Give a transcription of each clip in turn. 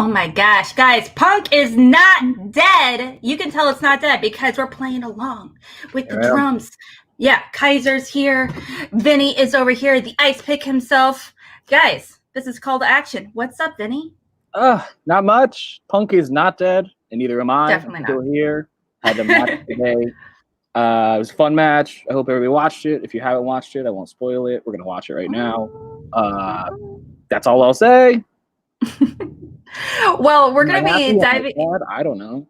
Oh my gosh, guys, Punk is not dead. You can tell it's not dead because we're playing along with the drums. Yeah, Kaiser's here. Vinnie is over here, the ice pick himself. Guys, this is call to action. What's up, Vinnie? Not much. Punk is not dead, and neither am I. Definitely I'm not. still here. Had the match today. It was a fun match. I hope everybody watched it. If you haven't watched it, I won't spoil it. We're gonna watch it right now. That's all I'll say. Well, we're gonna be diving. I don't know.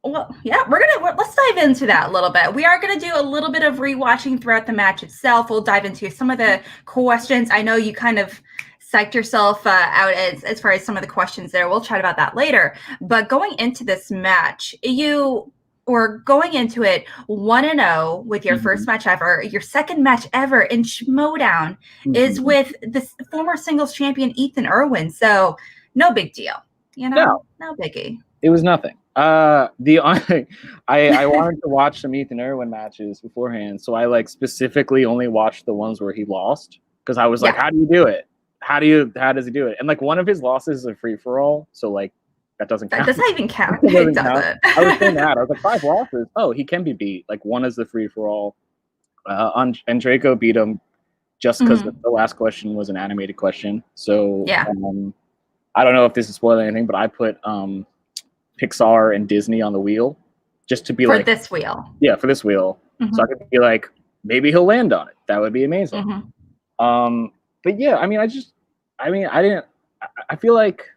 Well, yeah, let's dive into that a little bit. We are gonna do a little bit of rewatching throughout the match itself. We'll dive into some of the questions. I know you kind of psyched yourself out as far as some of the questions there. We'll chat about that later. But going into this match, you were going into it 1-0 with your first match ever. Your second match ever in Schmodown is with the former singles champion Ethan Erwin. So no big deal, no biggie. It was nothing. I wanted to watch some Ethan Erwin matches beforehand, so I specifically only watched the ones where he lost because I was like, how do you do it? How does he do it? And one of his losses is a free for all, so that doesn't count. That doesn't even count. It doesn't. I was saying that. I was like, 5 losses. Oh, he can be beat. One is the free for all. And Draco beat him just because the last question was an animated question. So I don't know if this is spoiling anything, but I put Pixar and Disney on the wheel just to be for this wheel. Yeah, for this wheel. So I could be like, maybe he'll land on it. That would be amazing. But yeah, I feel like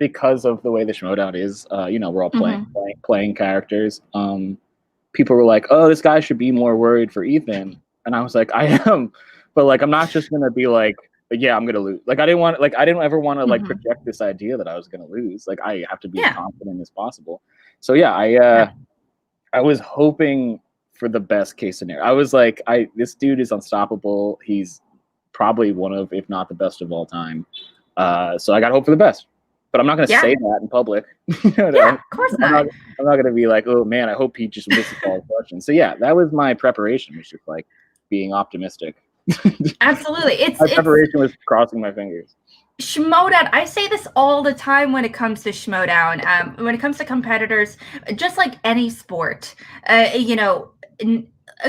because of the way the Schmodown is, we're all playing characters. People were like, "Oh, this guy should be more worried for Ethan," and I was like, "I am," but I'm not just gonna be like, "Yeah, I'm gonna lose." I didn't ever want to project this idea that I was gonna lose. I have to be as confident as possible. So I was hoping for the best case scenario. I was like, this dude is unstoppable. He's probably one of, if not the best of all time. So I got to hope for the best. But I'm not going to say that in public. Of course not. I'm not going to be like, oh man, I hope he just misses all the questions. So yeah, that was my preparation, was just being optimistic. Absolutely. My preparation was crossing my fingers. Schmodown, I say this all the time when it comes to Schmodown. When it comes to competitors, just like any sport, a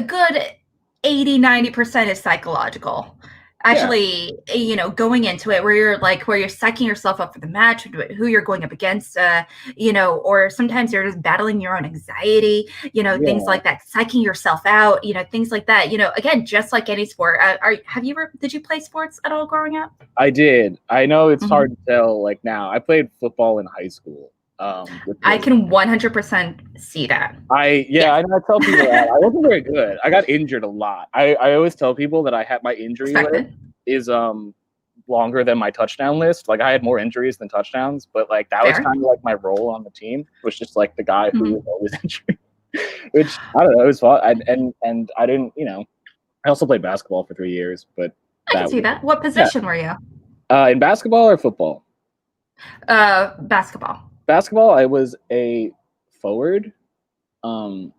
good 80-90% is psychological. Actually, going into it where you're psyching yourself up for the match, who you're going up against, or sometimes you're just battling your own anxiety, things like that, psyching yourself out, things like that. Again, just like any sport. Did you play sports at all growing up? I did. I know it's hard to tell now. I played football in high school. I can 100% see that. I tell people that I wasn't very good. I got injured a lot. I always tell people that I had my injury list is longer than my touchdown list. I had more injuries than touchdowns, but that was kind of my role on the team, was just the guy who was always injured. Which I don't know, it was fun. And I didn't, I also played basketball for 3 years, but I can see that. What position were you? In basketball or football? Basketball. Basketball, I was a forward. You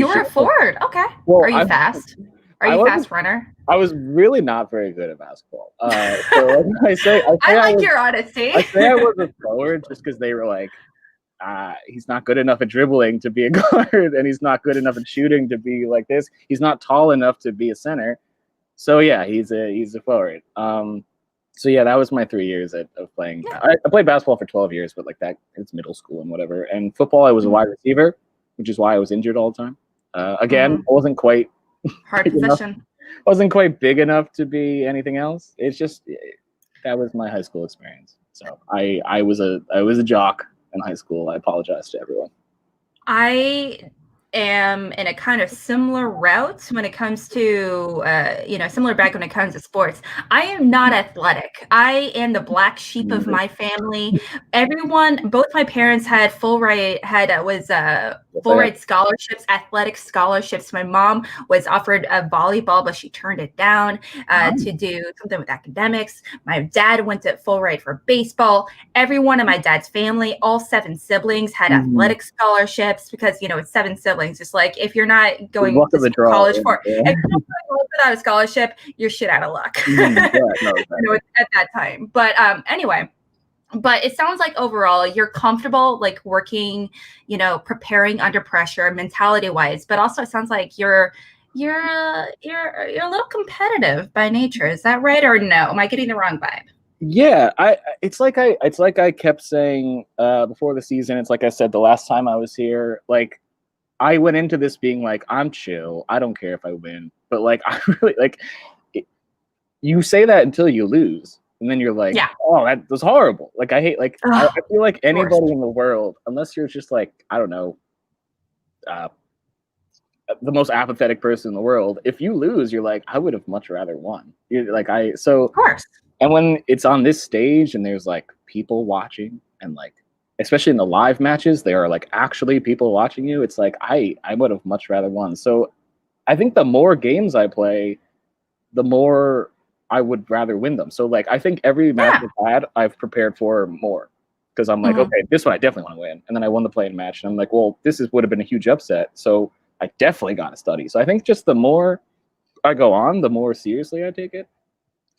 were a forward? Okay. Well, are you fast? Are you a fast runner? I was really not very good at basketball. So I like your honesty. I say I was a forward just because they were he's not good enough at dribbling to be a guard, and he's not good enough at shooting to be like this. He's not tall enough to be a center. So yeah, he's a forward. So yeah, that was my 3 years of playing. Yeah. I played basketball for 12 years, but it's middle school and whatever. And football, I was a wide receiver, which is why I was injured all the time. Again, I wasn't quite hard position. Wasn't quite big enough to be anything else. It's just that was my high school experience. So I was a jock in high school. I apologize to everyone. I am in a kind of similar route when it comes to similar bag when it comes to sports. I am not athletic. I am the black sheep of my family. Both my parents had full ride scholarships, athletic scholarships. My mom was offered a volleyball, but she turned it down to do something with academics. My dad went to full ride for baseball. Everyone in my dad's family, all 7 siblings, had athletic scholarships because it's 7 siblings. Just if you're not going to college if you're not going without a scholarship, you're shit out of luck. At that time. But anyway, But it sounds like overall you're comfortable like working, preparing under pressure mentality wise, but also it sounds like you're a little competitive by nature. Is that right or no? Am I getting the wrong vibe? Yeah, it's like I kept saying before the season. It's like I said the last time I was here. Like I went into this being like, I'm chill. I don't care if I win. But like I really like you say that until you lose. And then you're like, Yeah. oh, that was horrible. Like I hate like I feel like anybody in the world, unless you're just like, I don't know, the most apathetic person in the world, if you lose, you're like, I would have much rather won. You're like Of course. And when it's on this stage and there's like people watching and like especially in the live matches, there are like actually people watching you, it's like I would have much rather won. So I think the more games I play, the more I would rather win them. So like I think every match I've had, I've prepared for more. Because I'm like, okay, this one I definitely want to win. And then I won the play-in match. And I'm like, well, would have been a huge upset. So I definitely got to study. So I think just the more I go on, the more seriously I take it.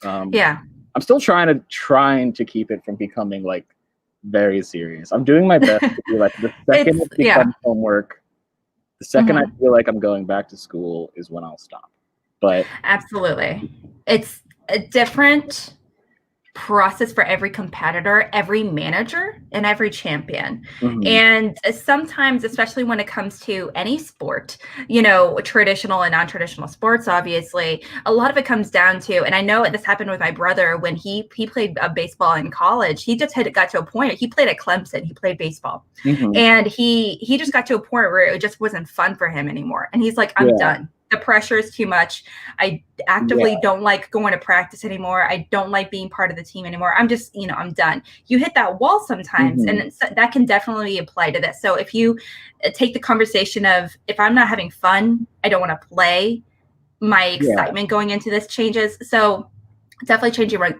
I'm still trying to keep it from becoming like very serious. I'm doing my best to be like the second it becomes homework, the second I feel like I'm going back to school is when I'll stop. But absolutely, it's a different process for every competitor, every manager, and every champion. And sometimes, especially when it comes to any sport, traditional and non-traditional sports, obviously, a lot of it comes down to, and I know this happened with my brother when he played baseball in college. He just got to a point, he played at Clemson, he played baseball. And he just got to a point where it just wasn't fun for him anymore. And he's like, I'm done. The pressure is too much. I actively don't like going to practice anymore. I don't like being part of the team anymore. I'm just, I'm done. You hit that wall sometimes, and that can definitely apply to this. So if you take the conversation of, if I'm not having fun, I don't want to play, my excitement going into this changes. So definitely change your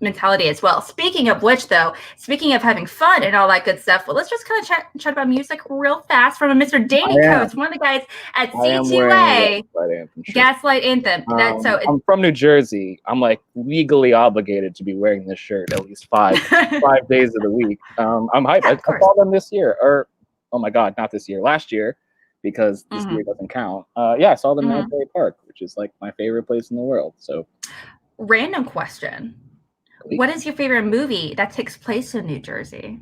mentality as well. Speaking of which, though, speaking of having fun and all that good stuff, well, let's just kind of chat about music real fast from a Mr. Danny Coates, one of the guys at C2A. Gaslight Anthem. I'm from New Jersey. I'm like legally obligated to be wearing this shirt at least 5 days of the week. I'm hyped. I saw them this year, or oh my god, not this year, last year, because this year doesn't count. I saw them in Asbury Park, which is like my favorite place in the world. So, random question. What is your favorite movie that takes place in New Jersey?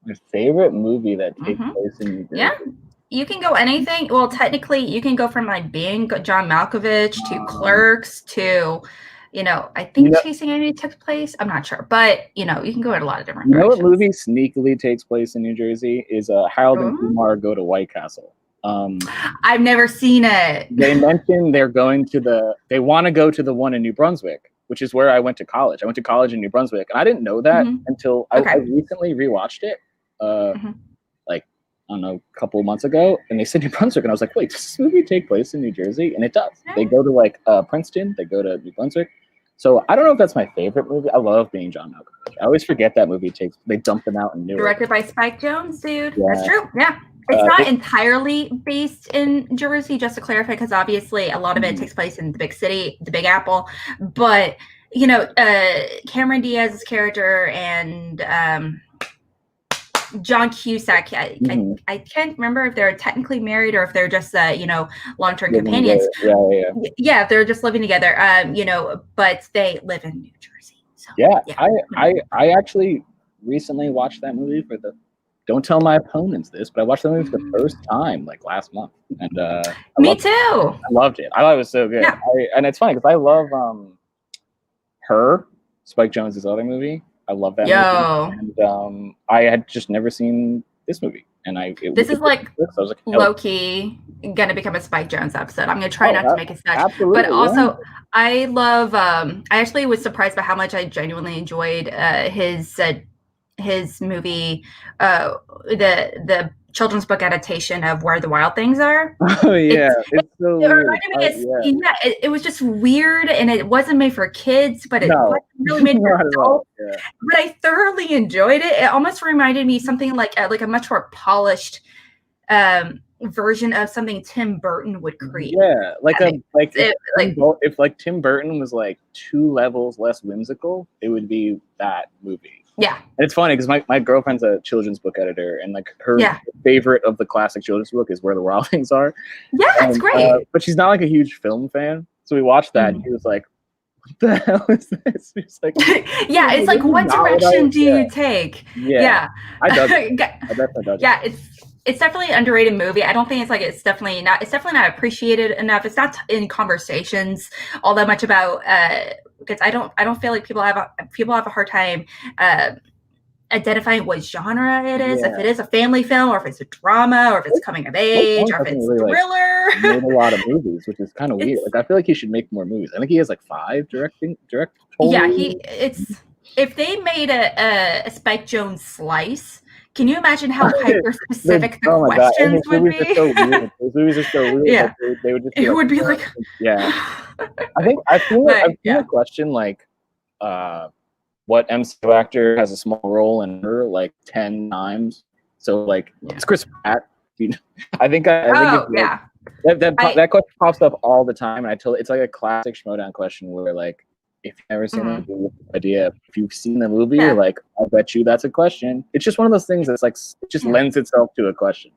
My favorite movie that takes place in New Jersey? Yeah, you can go anything. Well, technically, you can go from like being John Malkovich to Clerks to, I think Chasing Amy took place. I'm not sure, but you can go in a lot of different directions. What movie sneakily takes place in New Jersey is Harold and Kumar Go to White Castle. I've never seen it. They mentioned they want to go to the one in New Brunswick, which is where I went to college. I went to college in New Brunswick, and I didn't know that until I recently rewatched it, like, I don't know, a couple of months ago, and they said New Brunswick, and I was like, wait, does this movie take place in New Jersey? And it does. They go to, like, Princeton, they go to New Brunswick. So I don't know if that's my favorite movie. I love being John Malkovich. I always forget that movie they dumped them out in Newark. Directed by Spike Jonze, dude. Yeah. That's true, yeah. It's not entirely based in Jersey, just to clarify, because obviously a lot of it takes place in the big city, the Big Apple. But, Cameron Diaz's character and John Cusack, I can't remember if they're technically married or if they're just, long-term companions. Yeah, they're just living together, but they live in New Jersey. So, I actually recently watched that movie don't tell my opponents this, but I watched the movie for the first time like last month, and me too. I loved it. I thought it was so good. Yeah. And it's funny because I love Spike Jonze's other movie. I love that movie. And I had just never seen this movie, and this is like low key gonna become a Spike Jonze episode. I'm gonna try not to make it such, but also I love. I actually was surprised by how much I genuinely enjoyed his movie, the children's book adaptation of Where the Wild Things Are. Oh yeah, it's so weird. It was just weird, and it wasn't made for kids, but it wasn't really made for adults. Yeah. But I thoroughly enjoyed it. It almost reminded me something like a much more polished version of something Tim Burton would create. Yeah, if Tim Burton was like 2 levels less whimsical, it would be that movie. Yeah. And it's funny because my girlfriend's a children's book editor, and like her favorite of the classic children's book is Where the Wild Things Are. Yeah, that's great. But she's not like a huge film fan, so we watched that, and she was like, "What the hell is this?" She's like, yeah, it's like, what direction do you take? Yeah. I dug it. I definitely dug it. Yeah, it's definitely an underrated movie. I don't think it's definitely not appreciated enough. It's not in conversations all that much about because I don't feel like people have a hard time identifying what genre it is. If it is a family film, or if it's a drama, or if it's coming of age, or if it's thriller. Made a lot of movies, which is kind of weird. Like, I feel like he should make more movies. I think he has like 5 direct. Yeah, if they made a Spike Jonze slice. Can you imagine how hyper specific the questions would be? Those movies are so weird. Yeah, they would just. It would be like. Yeah, I've seen a question like, what MCU actor has a small role in her like 10 times? So like, it's Chris Pratt. I think that question pops up all the time, and it's like a classic Schmodown question where like, if you've never seen the movie, idea. If you've seen the movie, you're like, I bet you that's a question. It's just one of those things that's like, it just lends itself to a question.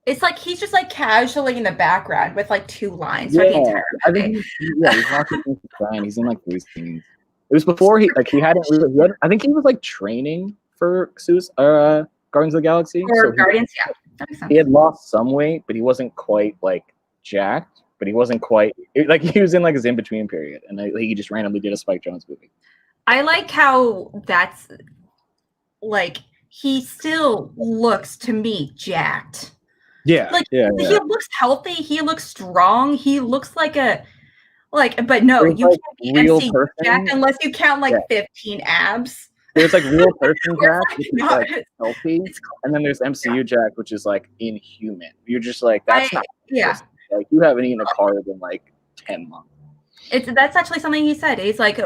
It's like he's just like casually in the background with like 2 lines for the entire movie. He's watching things. He's in like 3 scenes. It was before he hadn't really. I think he was like training for Guardians of the Galaxy. Guardians, that makes sense. He had lost some weight, but he wasn't quite like jacked. But he wasn't quite like, he was in like his in between period, and he just randomly did a Spike Jonze movie. I like how that's like, he still looks to me jacked. Yeah, like he looks healthy. He looks strong. He looks like but no, you can't be MC Jack unless you count like 15 abs. There's like real person Jack, which is like healthy, and then there's MCU Jack, which is like inhuman. You're just like, that's not. Yeah. Like, you haven't eaten a carb in like 10 months. That's actually something he said. He's like,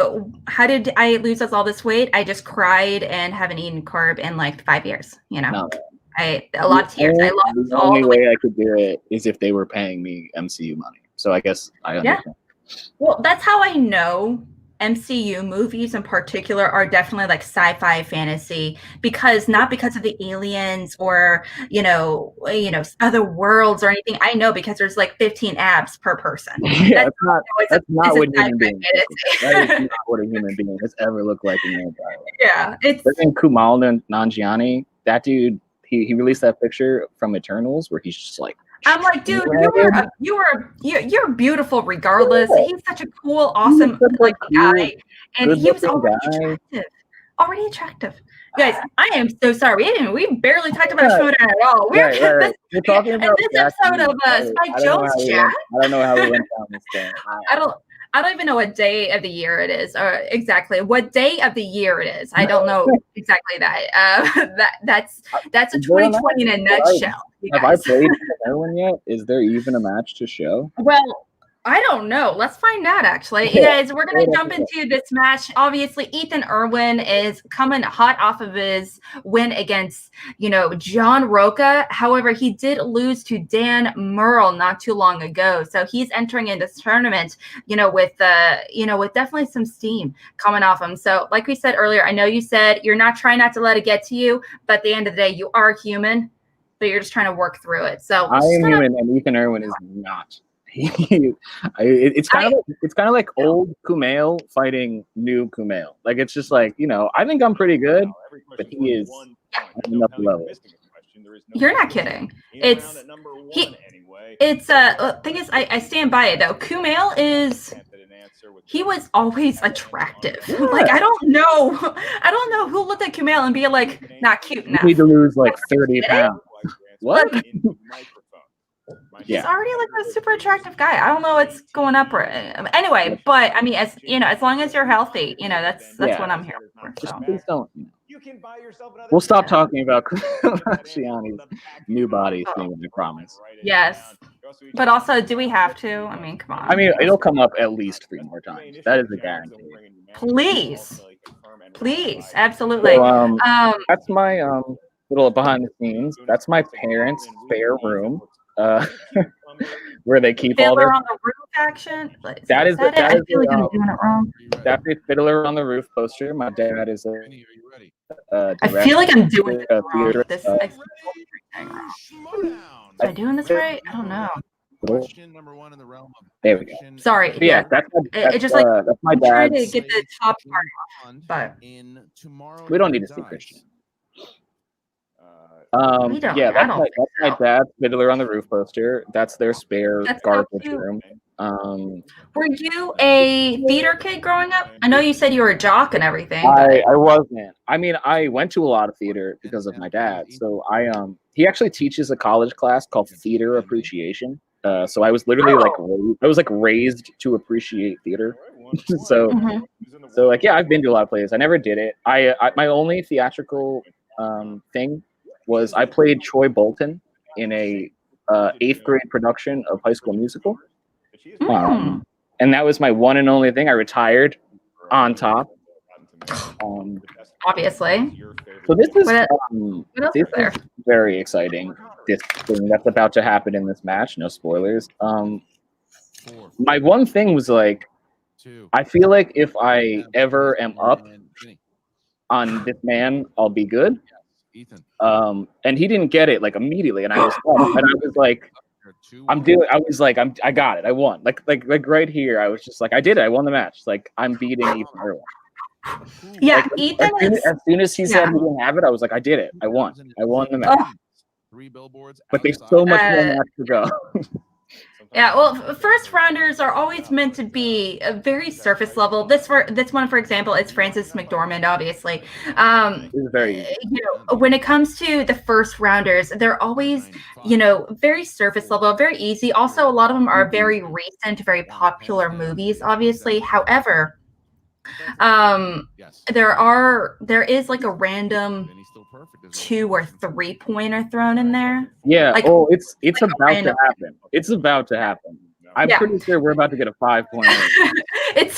how did I lose all this weight? I just cried and haven't eaten carb in like 5 years. You know, a lot of tears. I lost the only way I could do it is if they were paying me MCU money. So I guess I understand. Yeah. Well, that's how I know MCU movies in particular are definitely like sci-fi fantasy, not because of the aliens or other worlds or anything. I know because there's like 15 abs per person. Yeah, that's not what human beings. That is not what a human being has ever looked like in their entire life. Yeah, it's Kumail Nanjiani. That dude, he released that picture from Eternals where he's just like. I'm like, dude, you're beautiful regardless. He's such a cool, awesome like guy, and he was already attractive. Guys, I am so sorry. We barely talked about Schmodown at all. We're talking about this episode of Spike Jonze Jack. I don't know how we went down this thing. I don't even know what day of the year it is, or exactly what day of the year it is. I don't know exactly that. That's a 2020 in a nutshell. Have I played Erwin yet? Is there even a match to show? Well, I don't know. Let's find out, actually. Guys, we're going to jump into this match. Obviously, Ethan Erwin is coming hot off of his win against, John Roca. However, he did lose to Dan Murrell not too long ago. So he's entering in this tournament, with definitely some steam coming off him. So like we said earlier, I know you said you're not trying not to let it get to you, but at the end of the day, you are human, but you're just trying to work through it. So I am human, and Ethan Erwin is not. It's kind of like old Kumail fighting new Kumail. Like, it's just like, I think I'm pretty good, but he is at another level. You're not kidding. Thing is, I stand by it though. Kumail he was always attractive. Yeah. Like, I don't know who looked at Kumail and be like, not cute enough. You need to lose like 30 pounds. What? He's already like a super attractive guy. I don't know what's going up. Anyway, but I mean, as long as you're healthy, that's what I'm here for. So. Please don't. We'll stop talking about Shiani's new body thing, I promise. Yes. But also, do we have to? I mean, come on. I mean, it'll come up at least 3 more times. That is a guarantee. Please, absolutely. So, that's my little behind the scenes. That's my parents' spare room. where they keep all Fiddler their on the Roof action. That is it? I feel like I'm doing it wrong. That's a Fiddler on the Roof poster. My dad is a I feel like I'm doing it wrong. theater. Am I doing this right? I don't know. Question number one in the realm of There we go. Sorry. But yeah, that's just like that's my I'm trying to dad's. get the top part off, but We don't need to see Christian. We don't. Yeah, I that's don't my dad's Fiddler on the Roof poster. That's their spare That's so garbage cute. room. Were you a theater kid growing up? I know you said you were a jock and everything. I wasn't. I mean, I went to a lot of theater because of my dad. So he actually teaches a college class called Theater Appreciation. So I was literally like raised to appreciate theater. So like, yeah, I've been to a lot of plays. I never did it. I my only theatrical thing was I played Troy Bolton in a 8th grade production of High School Musical. And that was my one and only thing. I retired on top. Obviously. So this is what else is there? Very exciting. This thing that's about to happen in this match. No spoilers. My one thing was like, I feel like if I ever am up on this man, I'll be good. And he didn't get it like immediately, and I was like, I got it. I won. Like right here, I was just like, I did it. I won the match. Like, I'm beating Ethan Erwin. Yeah, like, Ethan. As soon as he said he didn't have it, I was like, I did it. I won. I won the match. But there's so much more match to go. Yeah, well, first rounders are always meant to be a very surface level. This one, for example, is Frances McDormand, obviously. Very, when it comes to the first rounders, they're always, very surface level, very easy. Also, a lot of them are very recent, very popular movies, obviously. However, there is like a random 2 or 3 pointer thrown in there. Yeah. Like, it's about to happen. It's about to happen. I'm pretty sure we're about to get a 5 pointer. It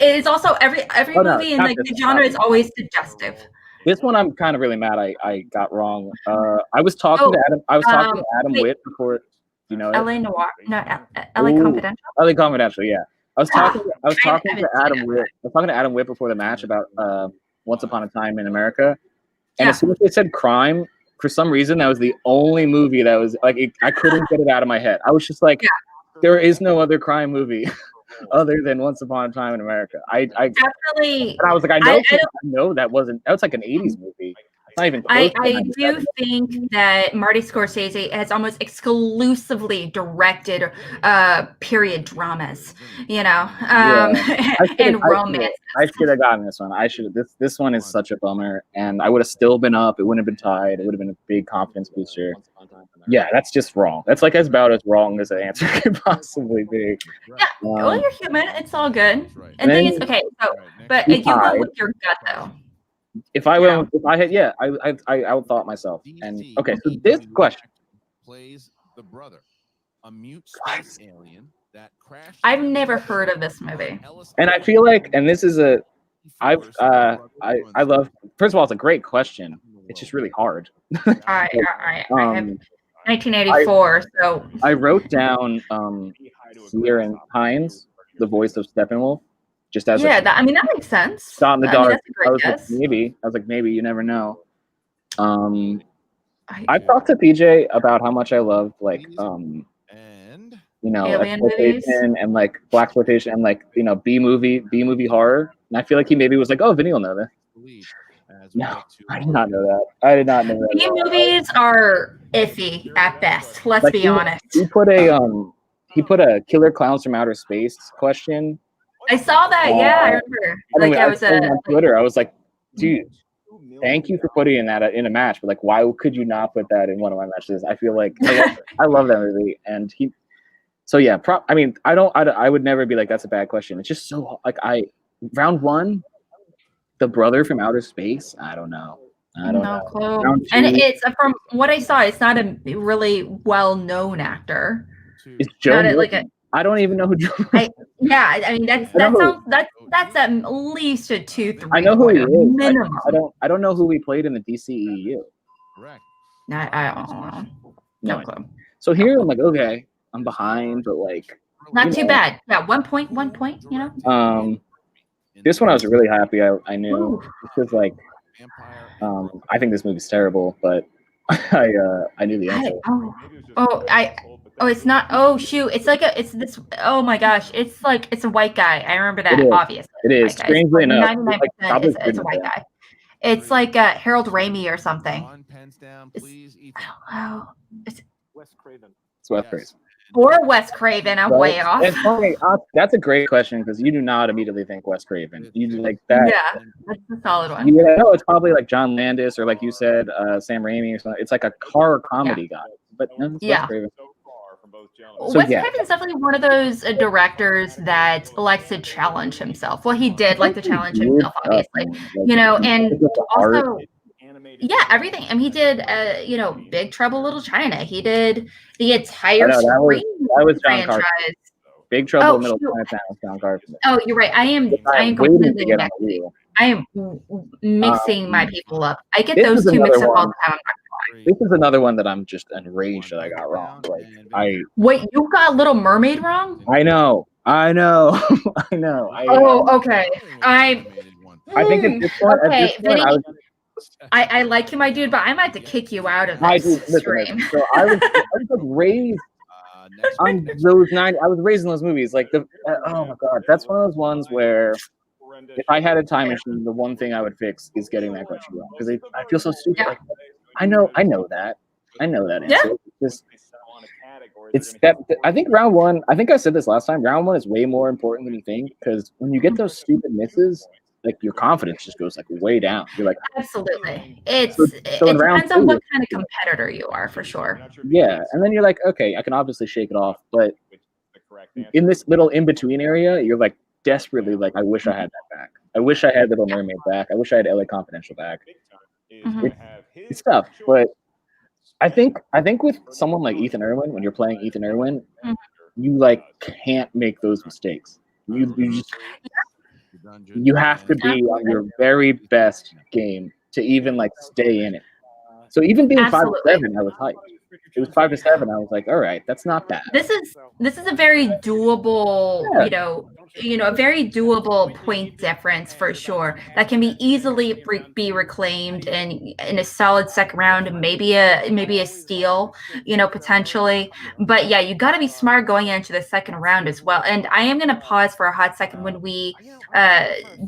is also every movie in like the genre is always suggestive. This one I'm kind of really mad I got wrong. I was talking to Adam. I was talking to Adam Witt before. LA Noir, no, LA Confidential. LA Confidential, yeah. I was talking to Adam Witt. I was talking to Adam Witt before the match about Once Upon a Time in America. And as soon as they said crime, for some reason, that was the only movie that was like, I couldn't get it out of my head. I was just like, there is no other crime movie other than Once Upon a Time in America. I definitely. And I was like, I know that was like an 80s movie. It's not even close. I do think that Marty Scorsese has almost exclusively directed period dramas, and romance. I should have gotten this one. This one is such a bummer, and I would have still been up. It wouldn't have been tied. It would have been a big confidence booster. Yeah, that's just wrong. That's like about as wrong as an answer could possibly be. Yeah, well, you're human. It's all good. And the thing is, okay, so, but you go with your gut, though. If I outthought myself. And okay, so this question plays the brother, a mute space alien that crashed. I've never heard of this movie. And I feel like, and this is I love. First of all, it's a great question. It's just really hard. I have 1984. So I wrote down Ciaran Hinds, the voice of Steppenwolf. Just as that makes sense. Shot in the dark. That's a great guess. I was like, maybe you never know. I've talked to PJ about how much I love exploitation and like blaxploitation and like B movie horror. And I feel like he maybe was like, oh, Vinny will know that. No, I did not know that. B movies are iffy at best. Let's be honest. He put a Killer Clowns from Outer Space question. I saw that. I remember. I was on Twitter. I was like, dude, thank you for putting in that in a match. But like, why could you not put that in one of my matches? I feel like I love that movie, and he. So yeah, I would never be like, that's a bad question. It's just so like round one, the brother from outer space. I don't know. No clue. And it's from what I saw, it's not a really well-known actor. It's Joe. I don't even know who Joe. That's at least a 2-3. I know who he is. Minimum. I don't know who he played in the DCEU. Correct. I don't know. No clue. So here I'm like, okay. I'm behind, but like not too bad. Yeah, 1 point, 1 point. You know. This one I was really happy I knew because like I think this movie's terrible, but I knew the answer. It's not. Oh shoot! It's this. Oh my gosh! It's a white guy. I remember that. Obviously, it is. Strangely enough, 99% it's a white guy. It's like Harold Ramey or something. It's Wes Craven. It's Wes Craven. Or Wes Craven. I'm way off. It's funny. That's a great question because you do not immediately think Wes Craven. You do like that. Yeah, that's a solid one. Yeah, no, it's probably like John Landis or like you said, Sam Raimi or something. It's like a horror comedy guy, but no, it's Wes Craven. Wes Craven's definitely one of those directors that likes to challenge himself. Well, he did like to challenge himself, obviously. You know, and also. Yeah, everything. I mean, he did, Big Trouble Little China. He did the entire Scream franchise. Big Trouble Little China was John Carpenter. Oh, you're right. I am completely mixing. I am mixing my people up. I get those two mixed up all the time. This is another one that I'm just enraged that I got wrong. Wait, you got Little Mermaid wrong? I know. Okay. I think at this point, Vinnie, I like you, my dude, but I might have to kick you out of this stream. So I was like raised on those 90s. I was raised in those movies. Like oh my god, that's one of those ones where if I had a time machine, the one thing I would fix is getting that question wrong because I feel so stupid. Yeah. Like, I know that answer. Yeah. It's that I think round one. I think I said this last time. Round one is way more important than you think because when you get those stupid misses, like your confidence just goes like way down. You're like, absolutely. It depends on what kind of competitor you are, for sure. Yeah, and then you're like, okay, I can obviously shake it off, but in this little in between area, you're like desperately like, I wish I had that back. I wish I had Little Mermaid back. I wish I had LA Confidential back. It's tough, but I think with someone like Ethan Erwin, when you're playing Ethan Erwin, you like can't make those mistakes. You have to be on your very best game to even like stay in it. So even being 5-7, I was hyped. It was 5-7. I was like, all right, that's not bad. This is a very doable, a very doable point difference for sure. That can be easily be reclaimed in a solid second round, maybe a steal, potentially. But yeah, you got to be smart going into the second round as well. And I am gonna pause for a hot second when we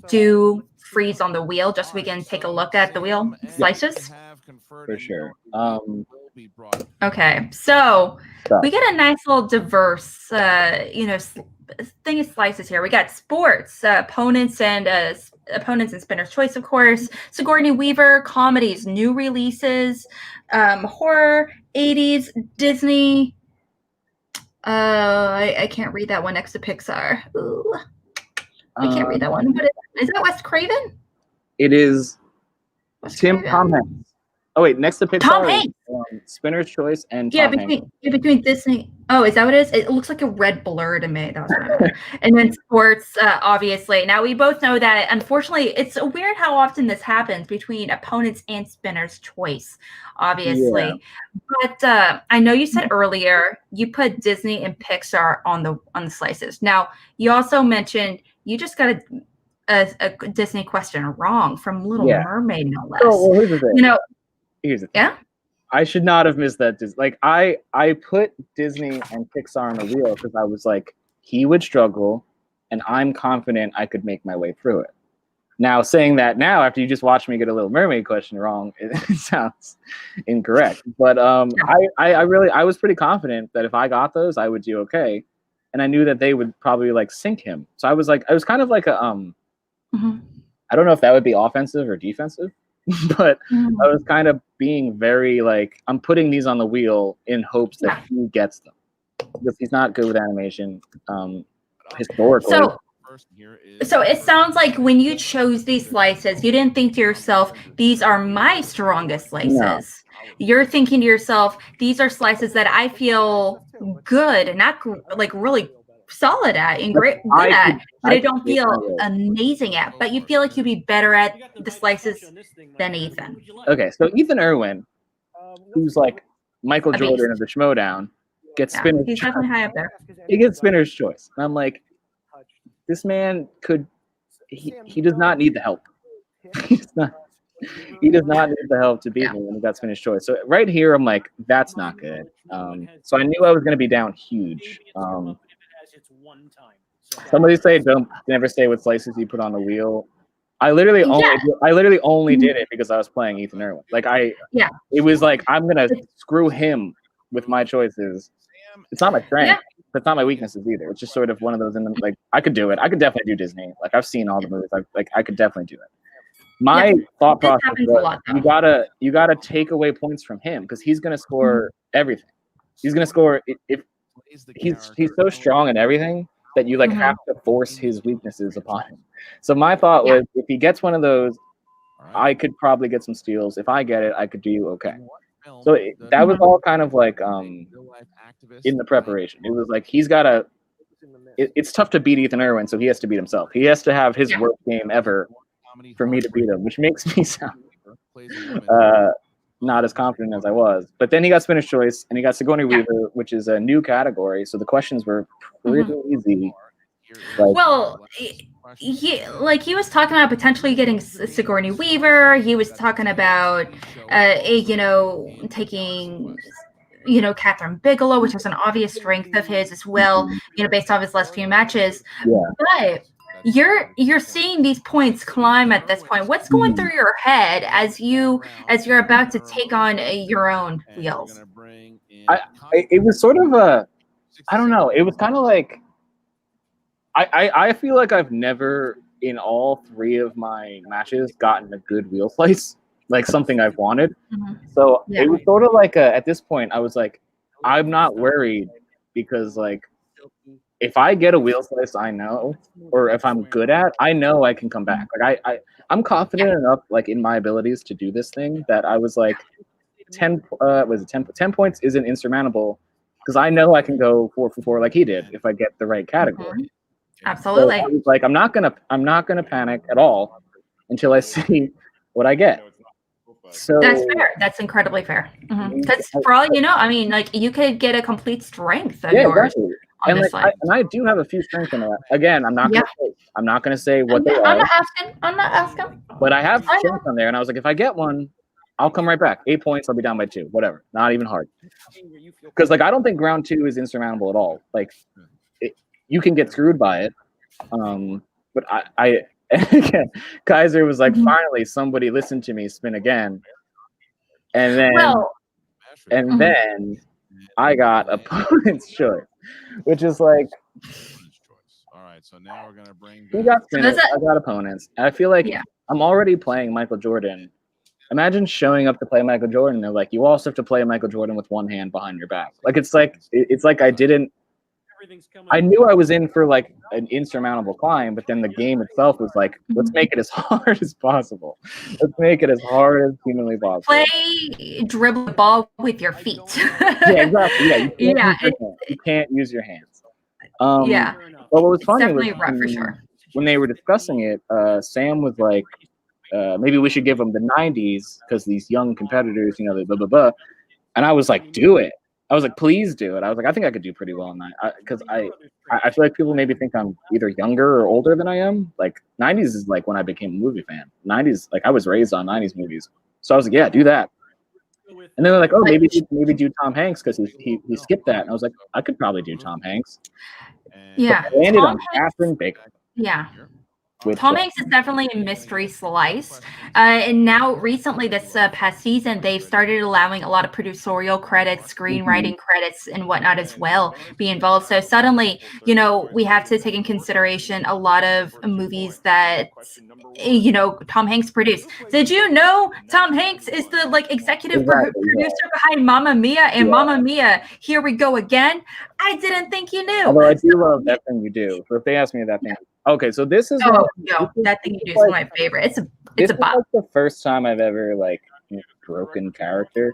do freeze on the wheel, just so we can take a look at the wheel slices. For sure. Okay, so we get a nice little diverse, thing of slices here. We got sports, opponents and spinner's choice, of course. Sigourney Weaver, comedies, new releases, horror, 80s, Disney. I can't read that one next to Pixar. Ooh. I can't read that one. But is that Wes Craven? It is Tom Hanks. Oh wait, next to Pixar, Tom Hanks. Spinner's Choice and Tom Hanks. Between Disney. Oh, is that what it is? It looks like a red blur to me. That was my And then sports, obviously. Now we both know that. Unfortunately, it's weird how often this happens between opponents and Spinner's Choice, obviously. Yeah. But I know you said earlier you put Disney and Pixar on the slices. Now you also mentioned you just got a Disney question wrong from Little Mermaid, no less. Oh, well, here's the thing. Here's the thing. Yeah. I should not have missed that. Like I put Disney and Pixar on the wheel because I was like, he would struggle, and I'm confident I could make my way through it. Now, saying that now after you just watched me get a Little Mermaid question wrong, it sounds incorrect. But I was pretty confident that if I got those, I would do okay, and I knew that they would probably like sink him. So I was kind of like a I don't know if that would be offensive or defensive. But I was kind of being very like, I'm putting these on the wheel in hopes that he gets them because he's not good with animation historically. So it sounds like when you chose these slices, you didn't think to yourself, these are my strongest slices. No. You're thinking to yourself, these are slices that I feel good and not like really solid at and good at, but I don't feel amazing at. But you feel like you'd be better at the slices than Ethan. Okay, so Ethan Erwin, who's like Michael Jordan of the Schmodown, gets spinner's he's definitely high up there. He gets spinner's choice. And I'm like, this man could. He does not need the help. He does not need the help to beat me when he got spinner's choice. So right here, I'm like, that's not good. So I knew I was going to be down huge. Somebody say don't never stay with slices you put on the wheel. I literally only did it because I was playing Ethan Erwin. Like it was like I'm gonna screw him with my choices. It's not my strength. But it's not my weaknesses either. It's just sort of one of those. Like I could do it. I could definitely do Disney. Like I've seen all the movies. I could definitely do it. My thought process was you gotta take away points from him because he's gonna score everything. He's gonna score if he's so strong in everything that you like have to force his weaknesses upon him. So my thought was if he gets one of those, I could probably get some steals. If I get it, I could do okay. So that was all kind of like in the preparation. It was like he's got to. It's tough to beat Ethan Erwin, so he has to beat himself. He has to have his worst game ever for me to beat him, which makes me sound not as confident as I was. But then he got spinner's choice, and he got Sigourney Weaver, which is a new category. So the questions were pretty easy. He was talking about potentially getting Sigourney Weaver. He was talking about, taking, Catherine Bigelow, which is an obvious strength of his as well, based off his last few matches. Yeah. But you're seeing these points climb at this point. What's going through your head as you're about to take on your own wheels? It was sort of I don't know. It was kind of like I feel like I've never in all three of my matches gotten a good wheel slice, like something I've wanted. So it was sort of like at this point I was like, I'm not worried because like if I get a wheel slice, I know, or if I'm good at, I know I can come back. Like I'm confident enough like in my abilities to do this thing that I was like 10 points isn't insurmountable because I know I can go 4 for 4 like he did if I get the right category. Absolutely. So I was like, I'm not gonna panic at all until I see what I get. So that's fair. That's incredibly fair. Because for all you know, I mean, like you could get a complete strength of yours. Exactly. And like, I do have a few strengths in that. Again, I'm not gonna say what they are. I'm not asking. But I have strengths on there, and I was like, if I get one, I'll come right back. 8 points, I'll be down by 2. Whatever. Not even hard. Because like I don't think round 2 is insurmountable at all. Like you can get screwed by it. But I again, Kaiser was like, finally somebody listened to me spin again. And then I got opponent's choice, which is like all right, so now we're gonna bring he got spinners, I got opponents. I feel like I'm already playing Michael Jordan. Imagine showing up to play Michael Jordan. They're like, you also have to play Michael Jordan with one hand behind your back. Like it's like I didn't. I knew I was in for like an insurmountable climb, but then the game itself was like, let's make it as hard as possible. Let's make it as hard as humanly possible. Play dribble the ball with your feet. Yeah, exactly. Yeah, you can't use your hands. But what was funny was when they were discussing it, Sam was like, maybe we should give them the 90s because these young competitors, they blah, blah, blah. And I was like, do it. I was like, please do it. I was like, I think I could do pretty well in that because I feel like people maybe think I'm either younger or older than I am. Like 90s is like when I became a movie fan. 90s, like I was raised on 90s movies. So I was like, yeah, do that. And then they're like, oh, maybe do Tom Hanks because he skipped that. And I was like, I could probably do Tom Hanks. Yeah. But I landed on Catherine Bigelow. Yeah. Tom Hanks is definitely a mystery slice. And now recently this past season, they've started allowing a lot of producerial credits, screenwriting credits and whatnot as well be involved. So suddenly, we have to take in consideration a lot of movies that, Tom Hanks produced. Did you know Tom Hanks is the executive producer behind Mamma Mia and Mamma Mia, Here We Go Again? I didn't think you knew. Although I do love That Thing You Do. So if they ask me that thing, okay, so this is That Thing You Do is my favorite. It's a bop. Like the first time I've ever broken character,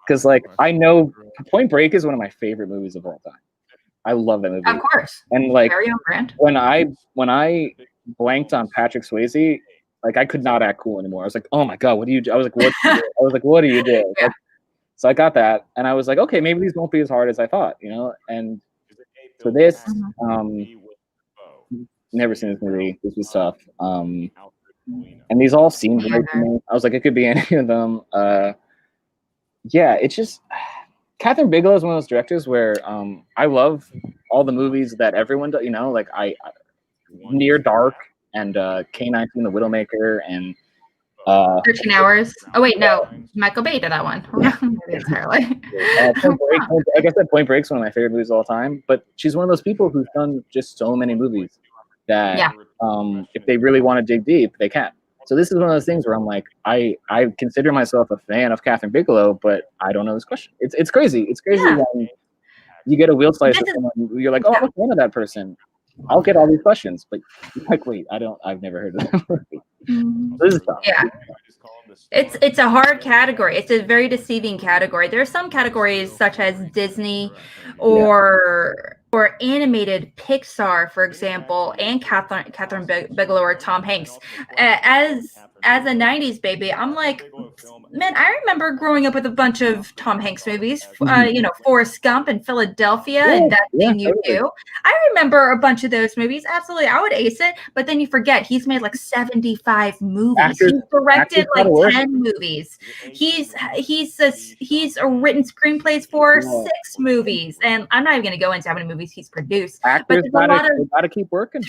because I know Point Break is one of my favorite movies of all time. I love that movie. Of course. And very on brand. When I blanked on Patrick Swayze, I could not act cool anymore. I was like, oh my god, what do you do? I was like, what? I was like, what do you do? So I got that, and I was like, okay, maybe these won't be as hard as I thought, you know. And so this, never seen this movie. This was tough. And these all seemed right to me. I was like, it could be any of them. Yeah, it's just Catherine Bigelow is one of those directors where I love all the movies that everyone does. You know, like I Near Dark and K-19 the Widowmaker and 13 Hours. Oh wait, no, Michael Bay did that one. Entirely. Point Break, like I said, Point Break's one of my favorite movies of all time. But she's one of those people who's done just so many movies that if they really want to dig deep, they can. So this is one of those things where I'm like, I consider myself a fan of Catherine Bigelow, but I don't know this question. It's crazy. It's crazy when you get a wheel slice of someone, you're like, oh, I'm a fan of that person. I'll get all these questions, but like, wait, I've never heard of that movie. This is tough. Yeah. It's a hard category. It's a very deceiving category. There are some categories such as Disney or animated Pixar, for example, and Catherine Bigelow or Tom Hanks. As a 90s baby, I'm like, man, I remember growing up with a bunch of Tom Hanks movies, you know, Forrest Gump and Philadelphia and That Thing You Do. I remember a bunch of those movies. Absolutely. I would ace it. But then you forget he's made like 75 movies. He's directed like 10 movies. He's written screenplays for 6 movies. And I'm not even going to go into how many movies he's produced. Actors gotta keep working.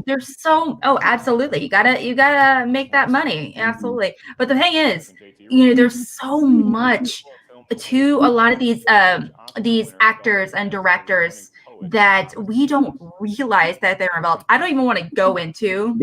There's so absolutely. You gotta make that money. Absolutely. But the thing is, you know, there's so much to a lot of these actors and directors that we don't realize that they're involved. I don't even want to go into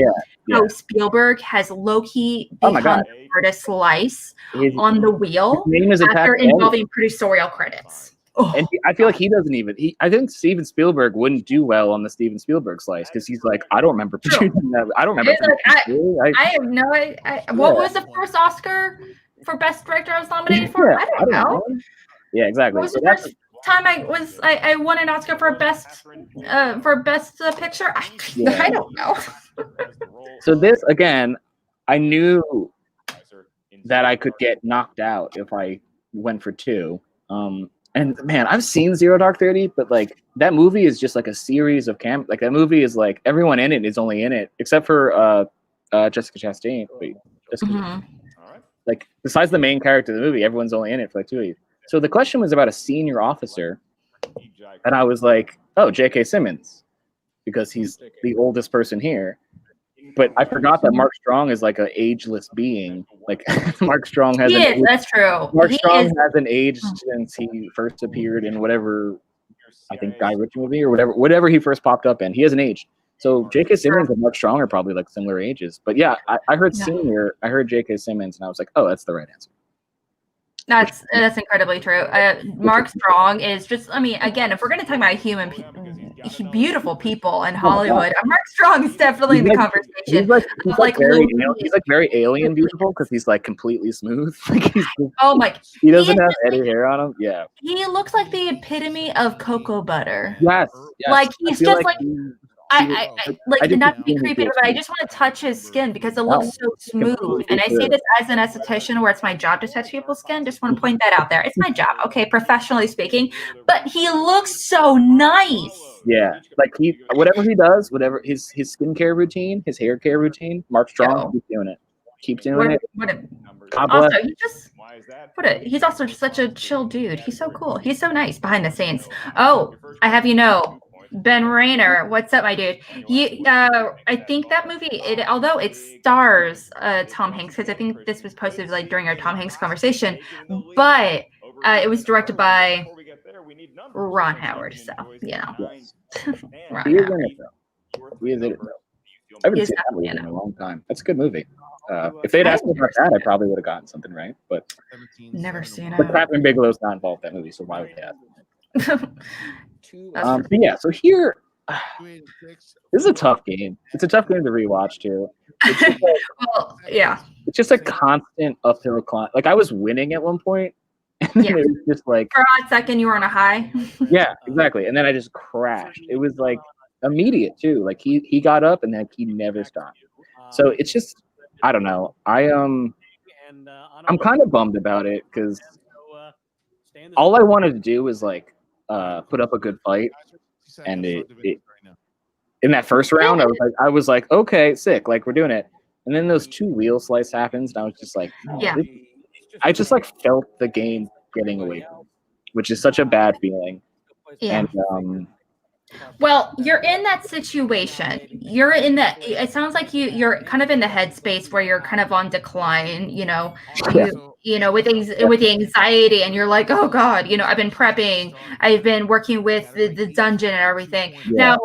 how Spielberg has low-key become the artist slice on the wheel after involving producerial credits. And I feel like he doesn't even. I think Steven Spielberg wouldn't do well on the Steven Spielberg slice because he's like, I don't remember producing that. I don't remember. I have no idea. What was the first Oscar for Best Director I was nominated for? I don't know. Yeah, exactly. What was the first time I won an Oscar for best picture? I don't know. So this again, I knew that I could get knocked out if I went for 2. And man, I've seen Zero Dark 30, but like that movie is just like a series of like that movie is like everyone in it is only in it except for Jessica Chastain. Like besides the main character of the movie, everyone's only in it for like 2 weeks. So the question was about a senior officer, and I was like, oh, J.K. Simmons, because he's the oldest person here. But I forgot that Mark Strong is like an ageless being. Like Mark Strong has. That's true. Mark Strong hasn't aged since he first appeared in whatever, I think Guy Ritchie movie or whatever he first popped up in. He hasn't aged. So J.K. Simmons and Mark Strong are probably like similar ages. But yeah, I heard senior. I heard J.K. Simmons, and I was like, oh, that's the right answer. That's incredibly true. Mark Strong is just, I mean, again, if we're going to talk about beautiful people in Hollywood, Mark Strong is definitely in the conversation. He's like very alien beautiful because he's like completely smooth. Like he doesn't have any hair on him. Yeah. He looks like the epitome of cocoa butter. Yes. Like he's just like I not to be creepy, but I just want to touch his skin because it looks so smooth. And I say this as an esthetician where it's my job to touch people's skin. Just want to point that out there. It's my job, okay, professionally speaking. But he looks so nice. Yeah, like whatever he does, whatever his skincare routine, his hair care routine, Mark Strong, keep doing it. Keep doing it. Also, he's also just such a chill dude. He's so cool. He's so nice behind the scenes. Oh, I have Ben Rayner, what's up, my dude? I think that movie, although it stars Tom Hanks, because I think this was posted like during our Tom Hanks conversation, but it was directed by Ron Howard. So you know, he is in it though. He is in it though. I haven't seen that movie in a long time. That's a good movie. If they'd asked me about that, I probably would have gotten something right. But never seen it. But Catherine Bigelow's not involved in that movie, so why would they ask me? But yeah, so here, this is a tough game. It's a tough game to rewatch too. It's just a constant uphill climb. Like I was winning at one point, and then it was just like for a hot second you were on a high. Yeah, exactly. And then I just crashed. It was like immediate too. Like he got up and then he never stopped. So it's just I don't know. I'm kind of bummed about it because all I wanted to do was like put up a good fight, and it in that first round, I was like, okay, sick, like we're doing it. And then those 2 wheel slice happens, and I was just like, I just like felt the game getting away from me, which is such a bad feeling. Yeah. And well, you're in that situation. You're in that. It sounds like you're kind of in the headspace where you're kind of on decline. You know, with the anxiety, and you're like, oh God, I've been prepping. I've been working with the dungeon and everything. Yeah. Now,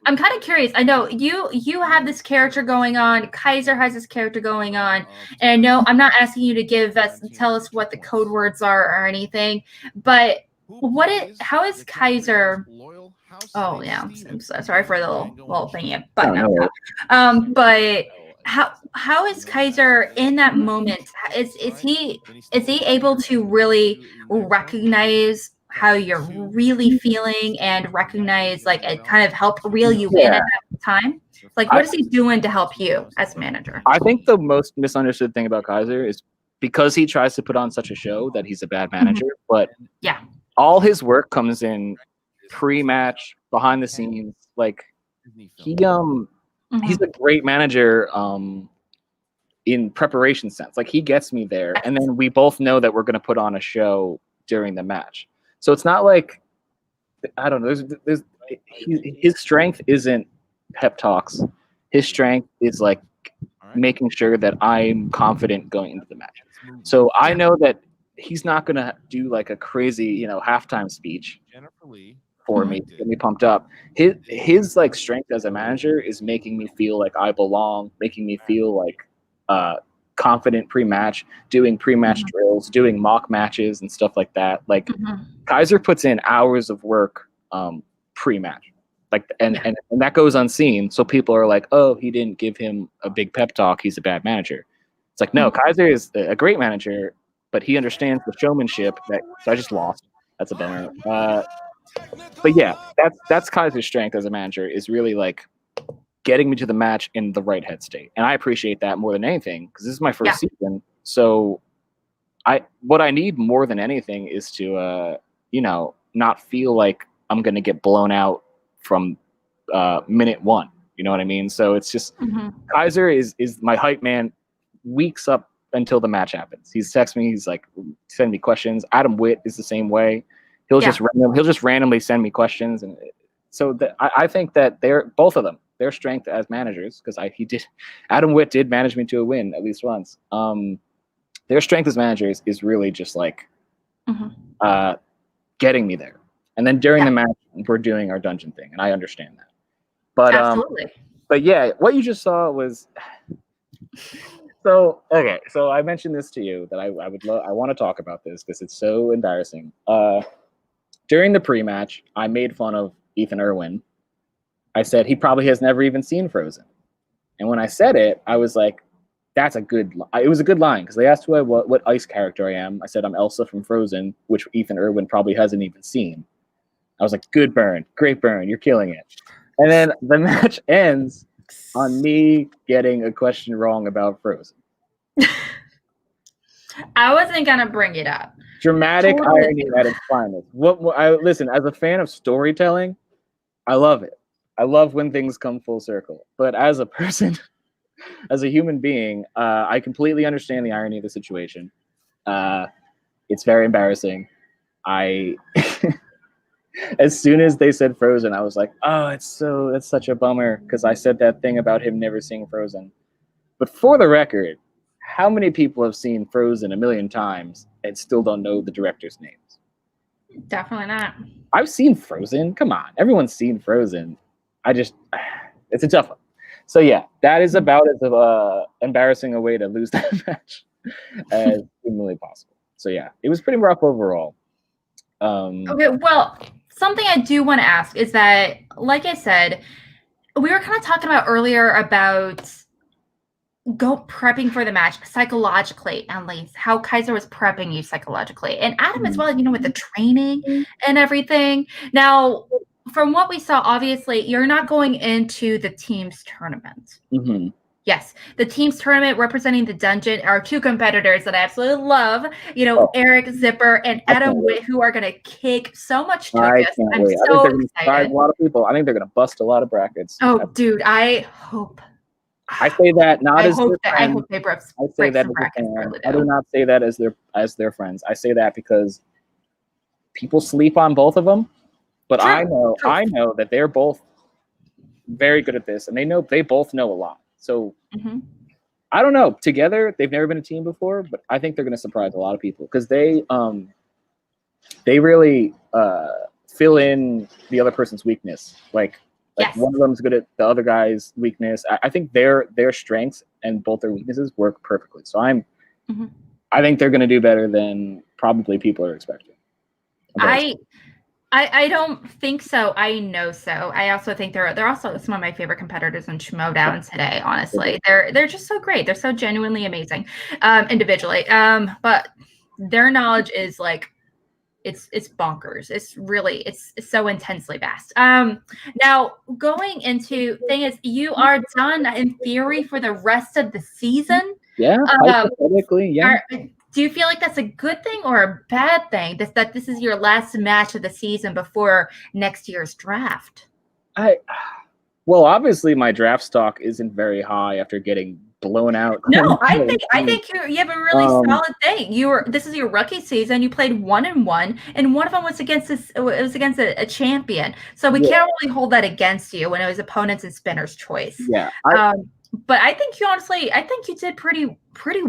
I'm kind of curious. I know you have this character going on. Kaiser has this character going on, and I know I'm not asking you to tell us what the code words are or anything, but how is Kaiser? Oh yeah, I'm sorry for the little thingy button. But how is Kaiser in that moment? Is he able to really recognize how you're really feeling and recognize like it kind of help reel you in at that time? Like, what is he doing to help you as manager? I think the most misunderstood thing about Kaiser is because he tries to put on such a show that he's a bad manager, but all his work comes in pre-match, behind the scenes. Like he's a great manager in preparation sense. Like he gets me there, and then we both know that we're going to put on a show during the match. So it's not like, I don't know. His strength isn't pep talks. His strength is like making sure that I'm confident going into the match. So I know that he's not going to do like a crazy, halftime speech for me to get me pumped up. His like strength as a manager is making me feel like I belong, making me feel like confident pre-match, doing pre-match drills, doing mock matches and stuff like that. Like Kaiser puts in hours of work pre-match. Like and that goes unseen. So people are like, oh, he didn't give him a big pep talk, he's a bad manager. It's like, no, Kaiser is a great manager, but he understands the showmanship. So I just lost. That's a bummer. But yeah, that's Kaiser's strength as a manager, is really like getting me to the match in the right head state. And I appreciate that more than anything because this is my first season. So what I need more than anything is to not feel like I'm going to get blown out from minute 1. You know what I mean? So it's just Kaiser is my hype man weeks up until the match happens. He's texting me, he's like send me questions. Adam Witt is the same way. He'll just randomly send me questions, and so I think that they're both of them, their strength as managers, because Adam Witt did manage me to a win at least once. Their strength as managers is really just like getting me there, and then during the match we're doing our dungeon thing, and I understand that. But absolutely. But yeah, what you just saw was so okay. So I mentioned this to you that I want to talk about this because it's so embarrassing. During the pre-match, I made fun of Ethan Erwin. I said he probably has never even seen Frozen. And when I said it, I was like, it was a good line because they asked what ice character I am. I said I'm Elsa from Frozen, which Ethan Erwin probably hasn't even seen. I was like, good burn, great burn, you're killing it. And then the match ends on me getting a question wrong about Frozen. I wasn't going to bring it up. Dramatic irony at its finest. Listen, as a fan of storytelling, I love it. I love when things come full circle. But as a person, as a human being, I completely understand the irony of the situation. It's very embarrassing. As soon as they said Frozen, I was like, oh, that's such a bummer because I said that thing about him never seeing Frozen. But for the record, how many people have seen Frozen a million times and still don't know the director's names? Definitely not. I've seen Frozen. Come on. Everyone's seen Frozen. It's a tough one. So yeah, that is about as embarrassing a way to lose that match as humanly possible. So yeah, it was pretty rough overall. Okay, well, something I do want to ask is that, like I said, we were kind of talking about earlier about prepping for the match psychologically, at least how Kaiser was prepping you psychologically, and Adam as well, with the training and everything. Now, from what we saw, obviously you're not going into the team's tournament. Yes, the teams tournament representing the dungeon are two competitors that I absolutely love. You know, Eric Zipper and Adam Witt, who are going to kick so much I tuchus. can't I'm wait. I think so they're going to surprise excited. a lot of people. I think they're going to bust a lot of brackets. Oh, dude, I hope. I say that not as their friend. I hope they break some brackets. I do not say that as their friends. I say that because people sleep on both of them. But I know that they're both very good at this, and they both know a lot. So I don't know. Together, they've never been a team before, but I think they're going to surprise a lot of people because they really fill in the other person's weakness. Like one of them's good at the other guy's weakness. I think their strengths and both their weaknesses work perfectly. So I think they're going to do better than probably people are expecting. I don't think so. I know so. I also think they're also some of my favorite competitors in Schmodown today. Honestly, they're just so great. They're so genuinely amazing, individually. But their knowledge is like it's bonkers. It's really it's so intensely vast. Now going into thing is you are done in theory for the rest of the season. Yeah, hypothetically, yeah. Do you feel like that's a good thing or a bad thing? That this is your last match of the season before next year's draft? Well, obviously my draft stock isn't very high after getting blown out. No, I think you have a really solid thing. This is your rookie season. You played 1-1, and one of them was against a champion. So we can't really hold that against you when it was opponents and spinner's choice. Yeah. But I think you did pretty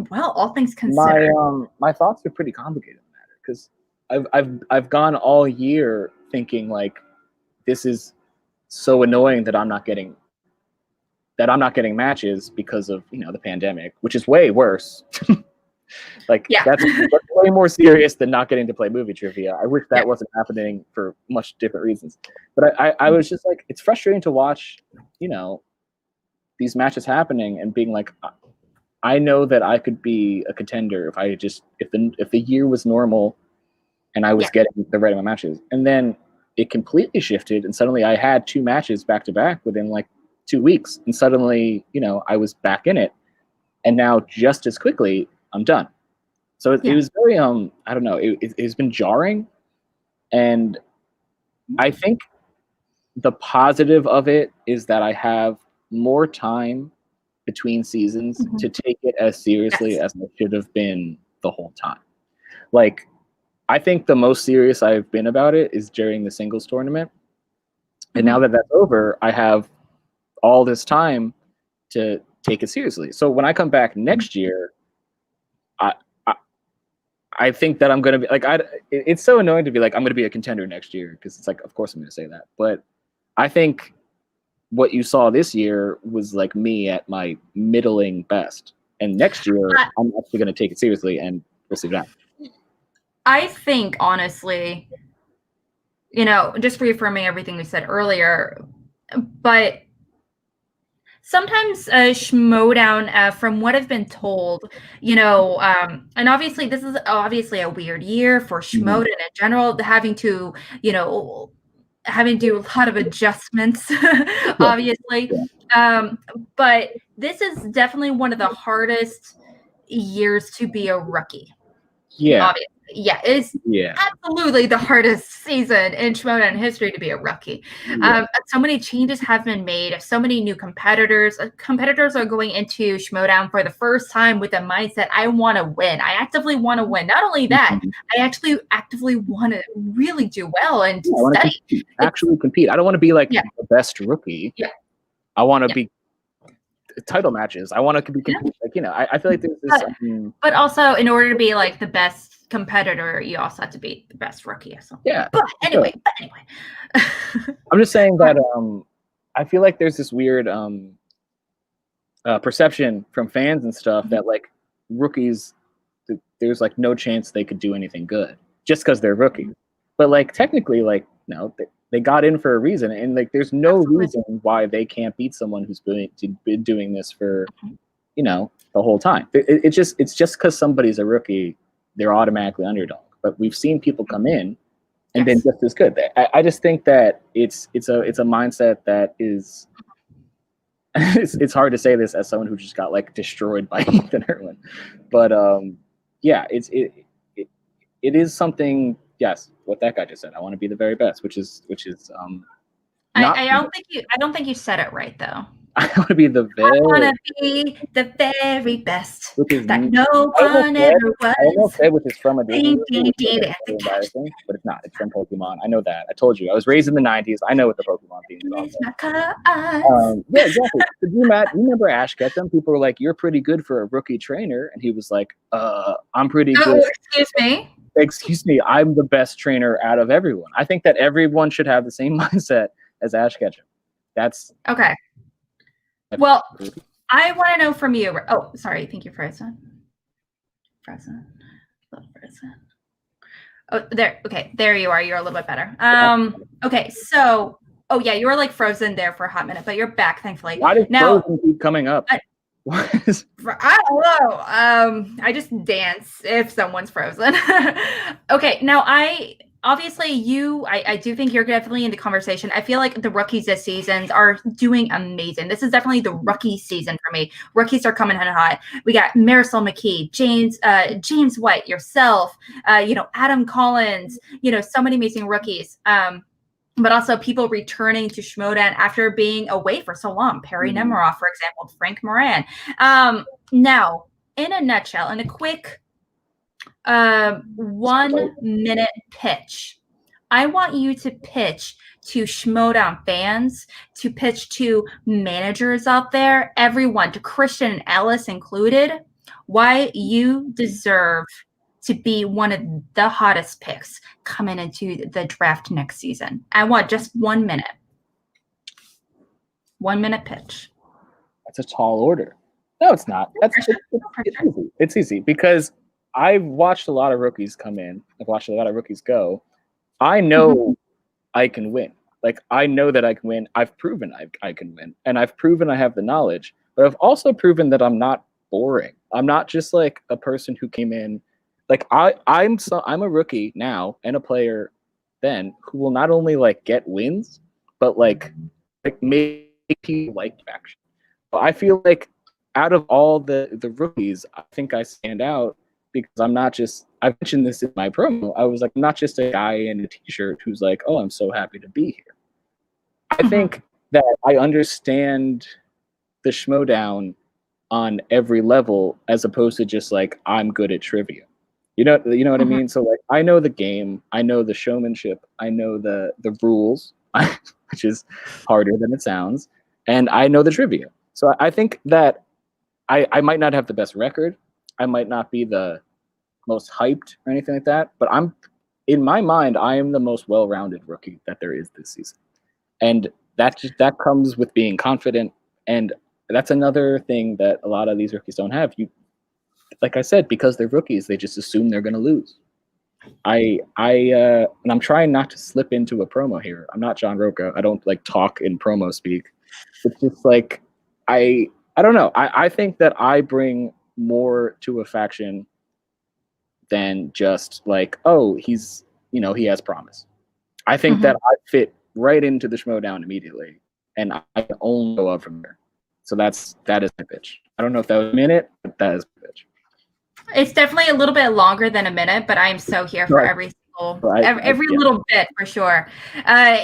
well, all things considered. My thoughts are pretty complicated in the matter because I've gone all year thinking like this is so annoying that I'm not getting matches because of the pandemic, which is way worse. That's way more serious than not getting to play movie trivia. I wish that wasn't happening for much different reasons. But I was just like, it's frustrating to watch, these matches happening and being like, I know that I could be a contender if the year was normal and I was getting the right amount of matches. And then it completely shifted and suddenly I had 2 matches back to back within like 2 weeks. And suddenly, I was back in it. And now just as quickly, I'm done. So it was very, I don't know, it's been jarring. And I think the positive of it is that I have more time between seasons to take it as seriously as I should have been the whole time. Like, I think the most serious I've been about it is during the singles tournament. And now that that's over, I have all this time to take it seriously. So when I come back next year, I think that I'm going to be like, it's so annoying to be like, I'm going to be a contender next year. Cause it's like, of course I'm going to say that, but I think what you saw this year was like me at my middling best. And next year I'm actually going to take it seriously and we'll see that. I think honestly, just reaffirming everything we said earlier, but sometimes Schmodown, from what I've been told, and obviously this is obviously a weird year for Schmodown in general, having to do a lot of adjustments, obviously. But this is definitely one of the hardest years to be a rookie. Yeah. Obviously. Yeah, it's absolutely the hardest season in Schmodown history to be a rookie. So many changes have been made. So many new competitors. Competitors are going into Schmodown for the first time with a mindset, I want to win. I actively want to win. Not only that, I actually actively want to really do well and study. Actually compete. I don't want to be like the best rookie. Yeah. I want to be title matches. I want to be compete. Like, I feel like there's this. But also, in order to be like the best competitor, you also have to be the best rookie. So But anyway. I'm just saying that I feel like there's this weird perception from fans and stuff that like rookies, there's like no chance they could do anything good just because they're rookies. But like technically, like no, they got in for a reason, and like there's no reason why they can't beat someone who's been doing this for the whole time. It's just because somebody's a rookie, they're automatically underdog. But we've seen people come in and been just as good. I just think that it's a mindset that is it's hard to say this as someone who just got like destroyed by Ethan Erwin, but yeah, it is something. Yes, what that guy just said. I want to be the very best, which is not. I don't think you said it right though. I want to be the very. I want to be the very best Which is that no one ever was. I almost said which is from a Disney movie, It's embarrassing, but it's not. It's from Pokemon. I know that. I told you. I was raised in the '90s. I know what the Pokemon theme is. Yeah, exactly. So you remember Ash Ketchum? People were like, "You're pretty good for a rookie trainer," and he was like, I'm pretty good." Excuse me. Excuse me. I'm the best trainer out of everyone. I think that everyone should have the same mindset as Ash Ketchum. That's okay. Well, I want to know from you. Oh, sorry. Thank you, Frozen. Frozen. Love Frozen. Oh, there. Okay, there you are. You're a little bit better. Okay, so, oh yeah, you were like frozen there for a hot minute, but you're back, thankfully. Why does Frozen keep coming up? I don't know. I just dance if someone's frozen. Okay, now I do think you're definitely in the conversation. I feel like the rookies this season are doing amazing. This is definitely the rookie season for me. Rookies are coming in hot. We got Marisol McKee, James White, yourself, Adam Collins, so many amazing rookies. But also people returning to Schmodown after being away for so long. Perry Nemiroff, for example, Frank Moran. Now, in a nutshell, in a quick 1 minute pitch, I want you to pitch to Schmodown fans, to pitch to managers out there, everyone, to Christian and Ellis included, why you deserve to be one of the hottest picks coming into the draft next season. I want just 1 minute. 1 minute pitch. That's a tall order. No, it's not. It's easy. It's easy because I've watched a lot of rookies come in. I've watched a lot of rookies go. I know I can win. Like, I know that I can win. I've proven I can win. And I've proven I have the knowledge. But I've also proven that I'm not boring. I'm not just like a person who came in. Like, I'm a rookie now and a player then who will not only like get wins, but like make people like action. I feel like out of all the rookies, I think I stand out because I'm not just, I mentioned this in my promo, I was like, I'm not just a guy in a t-shirt who's like, oh, I'm so happy to be here. I think that I understand the Schmodown on every level as opposed to just like, I'm good at trivia. You know what I mean? So like, I know the game, I know the showmanship, I know the rules, which is harder than it sounds, and I know the trivia. So I think that I might not have the best record, I might not be the most hyped or anything like that, but in my mind, I am the most well-rounded rookie that there is this season. And that comes with being confident, and that's another thing that a lot of these rookies don't have. Like I said, because they're rookies, they just assume they're going to lose. And I'm trying not to slip into a promo here. I'm not John Roca. I don't like talk in promo speak. It's just like, I don't know. I think that I bring more to a faction than just like, oh, he's, he has promise. I think that I fit right into the Schmodown immediately, and I can only go up from there. So that is my pitch. I don't know if that was a minute, but that is my pitch. It's definitely a little bit longer than a minute, but I am so here for every little bit for sure.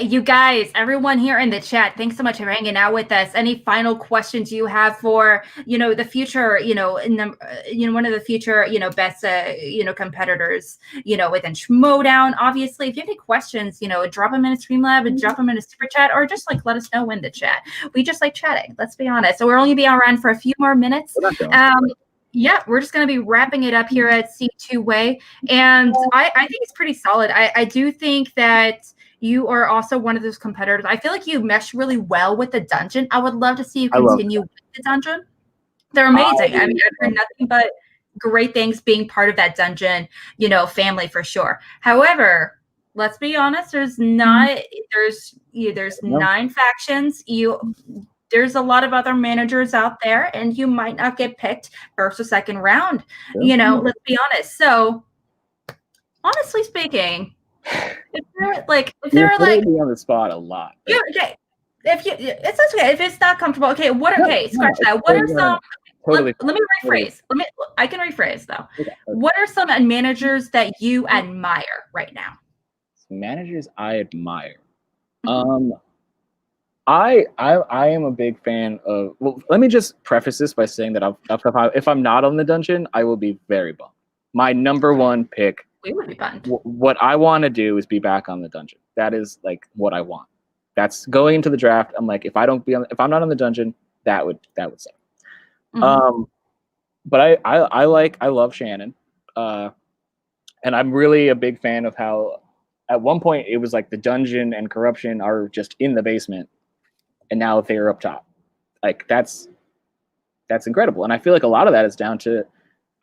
You guys, everyone here in the chat, thanks so much for hanging out with us. Any final questions you have for the future, one of the future best competitors within Schmodown? Obviously, if you have any questions, drop them in a Streamlab, drop them in a super chat, or just like let us know in the chat. We just like chatting. Let's be honest. So we're only be around for a few more minutes. Yeah, we're just going to be wrapping it up here at C2 Way. And I think it's pretty solid. I do think that you are also one of those competitors. I feel like you mesh really well with the dungeon. I would love to see you continue with the dungeon. They're amazing. I mean, I've heard nothing but great things being part of that dungeon, family for sure. However, let's be honest, there's 9 factions. There's a lot of other managers out there, and you might not get picked first or second round. Let's be honest. So, honestly speaking, if they're like me on the spot a lot. Okay, It's okay if it's not comfortable. Okay, scratch that. What are some? Totally. Let me rephrase. I can rephrase though. Okay. What are some managers that you admire right now? Managers I admire. I am a big fan of. Well, let me just preface this by saying that if I'm not on the dungeon, I will be very bummed. My number one pick. We would be bummed. What I want to do is be back on the dungeon. That is like what I want. That's going into the draft. I'm like, if I'm not on the dungeon, that would suck. But I love Shannon, and I'm really a big fan of how at one point it was like the dungeon and corruption are just in the basement, and now they are up top. Like that's incredible, and I feel like a lot of that is down to.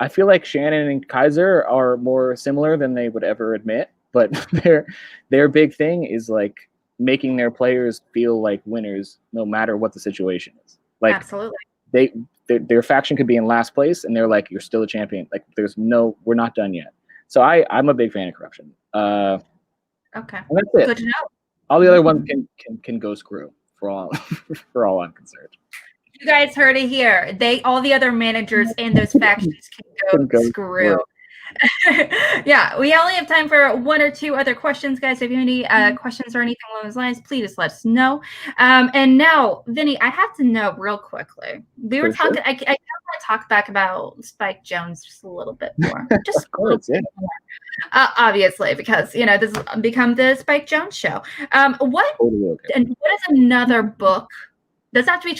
I feel like Shannon and Kaiser are more similar than they would ever admit, but their big thing is like making their players feel like winners no matter what the situation is. Like absolutely, their faction could be in last place and they're like, you're still a champion. Like we're not done yet. So I'm a big fan of corruption. Okay, and that's it. Good to know. All the other ones can go screw for all for all I'm concerned. You guys heard it here. All the other managers in those factions can go screw. Yeah, we only have time for one or two other questions, guys. If you have any questions or anything along those lines, please just let us know. And now, Vinny, I have to know real quickly. We were talking. I want to talk back about Spike Jonze just a little bit more. Just a little bit more. Obviously, because this has become the Spike Jonze show. What is another book? Doesn't have to be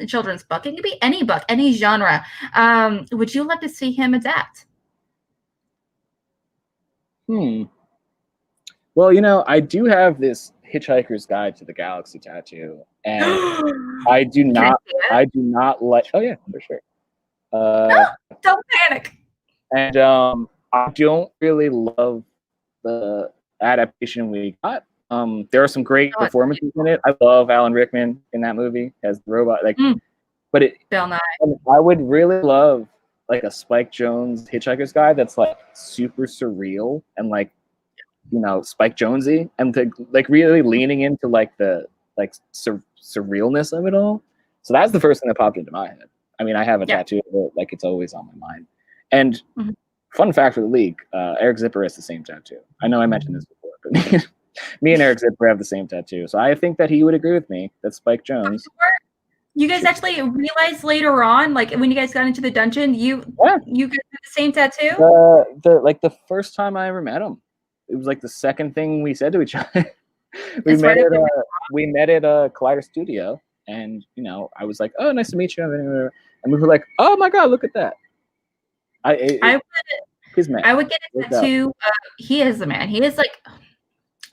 children's book. It could be any book, any genre. Would you like to see him adapt? Well, I do have this Hitchhiker's Guide to the Galaxy tattoo, and I do not like. Oh yeah, for sure. No, don't panic. And I don't really love the adaptation we got. There are some great performances in it. I love Alan Rickman in that movie as the robot. But Bill Nye. I would really love like a Spike Jonze Hitchhiker's Guide that's like super surreal and like Spike Jonze and like really leaning into like the surrealness of it all. So that's the first thing that popped into my head. I mean, I have a tattoo of it, like it's always on my mind. And fun fact for the league, Eric Zipper has the same tattoo. I know I mentioned this before, but me and Eric Zipper have the same tattoo. So I think that he would agree with me that Spike Jonze. You guys actually realized later on, like when you guys got into the dungeon, you guys had the same tattoo? The first time I ever met him. It was like the second thing we said to each other. we met at a Collider Studio, and I was like, "Oh, nice to meet you," and we were like, "Oh my God, look at that!" I would get a tattoo. He is the man. He is like.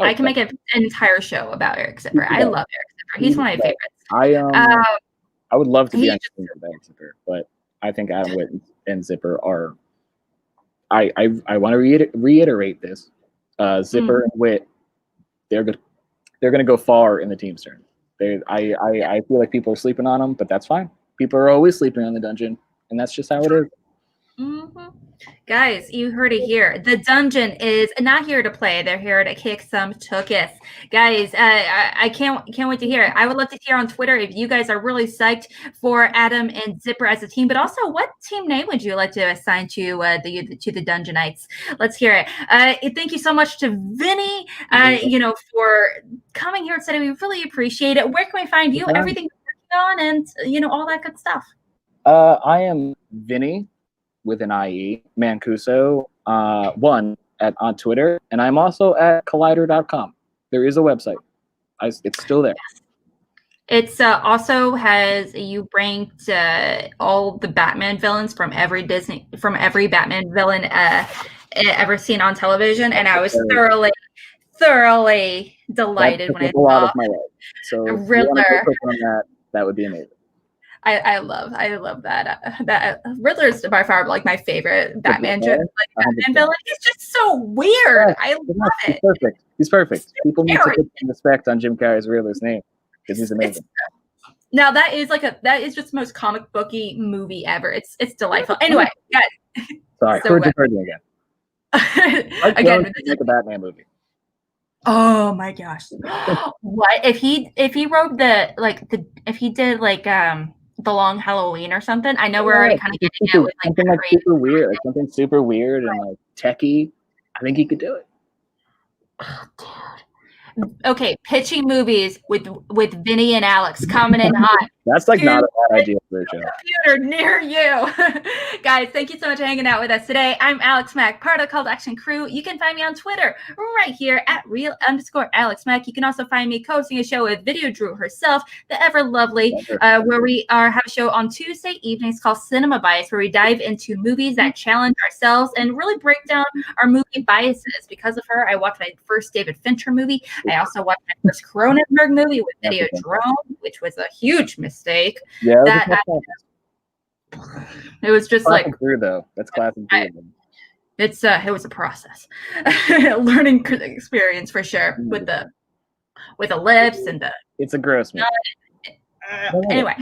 I can make an entire show about Eric Zipper. I love Eric Zipper. He's one of my favorites. I would love to be on Eric Zipper, but I think Adam Witt and Zipper are. I want to reiterate this. Zipper and Witt, they're good. They're going to go far in the team's turn. I feel like people are sleeping on them, but that's fine. People are always sleeping on the dungeon, and that's just how it is. Guys, you heard it here. The dungeon is not here to play. They're here to kick some tuchus. Guys, I can't wait to hear it. I would love to hear on Twitter if you guys are really psyched for Adam and Zipper as a team, but also what team name would you like to assign to the Dungeonites? Let's hear it. Thank you so much to Vinny, for coming here today. We really appreciate it. Where can we find you? Everything you're working on and all that good stuff. I am Vinnie with an IE, Mancuso, on Twitter, and I'm also at collider.com. There is a website. It's still there. It's also has you ranked all the Batman villains from every Batman villain ever seen on television, and I was thoroughly delighted when I saw So Riddler. That would be amazing. I love that. That Riddler is by far like my favorite Batman villain. He's just so weird. Yeah, I love it. He's perfect. People need to put some respect on Jim Carrey's Riddler's name because he's amazing. Now that is just the most comic booky movie ever. It's delightful. Anyway, guys. Sorry, so again. Again, make a Batman movie. Oh my gosh! What if he wrote if he did the Long Halloween or something? I know we're already kind of getting it with something like super weird, like something super weird and like techie. I think he could do it. Oh, dude. Okay, pitching movies with Vinnie and Alex coming in hot. That's like not a bad idea for a show. Computer near you. Guys, thank you so much for hanging out with us today. I'm Alex Mack, part of the Call to Action crew. You can find me on Twitter right here at real_Alex Mack. You can also find me hosting a show with Video Drew herself, the ever lovely, where we have a show on Tuesday evenings called Cinema Bias, where we dive into movies that challenge ourselves and really break down our movie biases. Because of her, I watched my first David Fincher movie. I also watched my first Cronenberg movie with Video Drone, which was a huge mistake. Yeah, it was just classic like through though. That's classic through. It was a process, learning experience for sure with the lips and the. It's a gross movie. Anyway.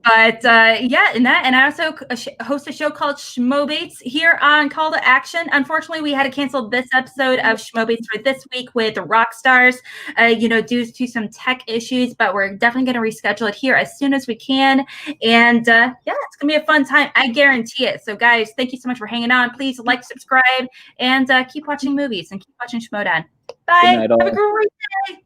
But yeah, and I also host a show called Schmobates here on Call to Action. Unfortunately, we had to cancel this episode of Schmobates for this week with the rock stars, due to some tech issues. But we're definitely going to reschedule it here as soon as we can. And yeah, it's going to be a fun time. I guarantee it. So guys, thank you so much for hanging on. Please like, subscribe, and keep watching movies and keep watching Schmodown. Bye. Have a great day.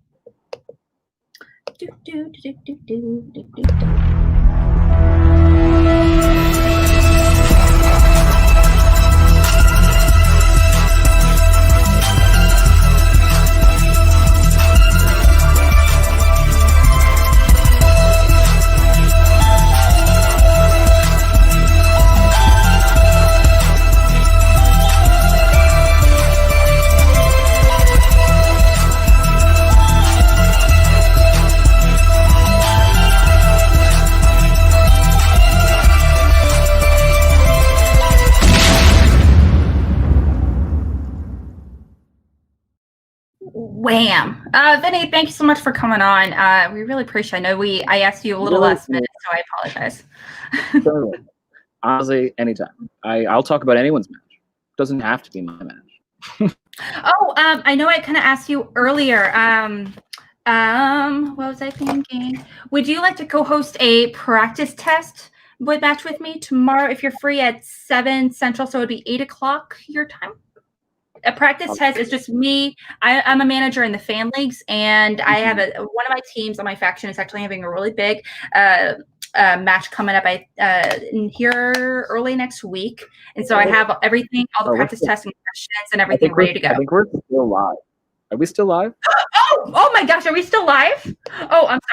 Wham! Vinnie, thank you so much for coming on. We really appreciate it. I know I asked you a little last minute, so I apologize. Totally. Honestly, anytime. I'll talk about anyone's match. It doesn't have to be my match. I know I kind of asked you earlier. What was I thinking? Would you like to co-host a practice test match with me tomorrow if you're free at 7 Central, so it would be 8 o'clock your time? A practice test is just me. I'm a manager in the fan leagues, and I have one of my teams on my faction is actually having a really big match coming up in here early next week. And so I have everything, all the practice testing questions and everything ready to go. I think we're still live. Are we still live? Oh my gosh, are we still live? Oh, I'm sorry.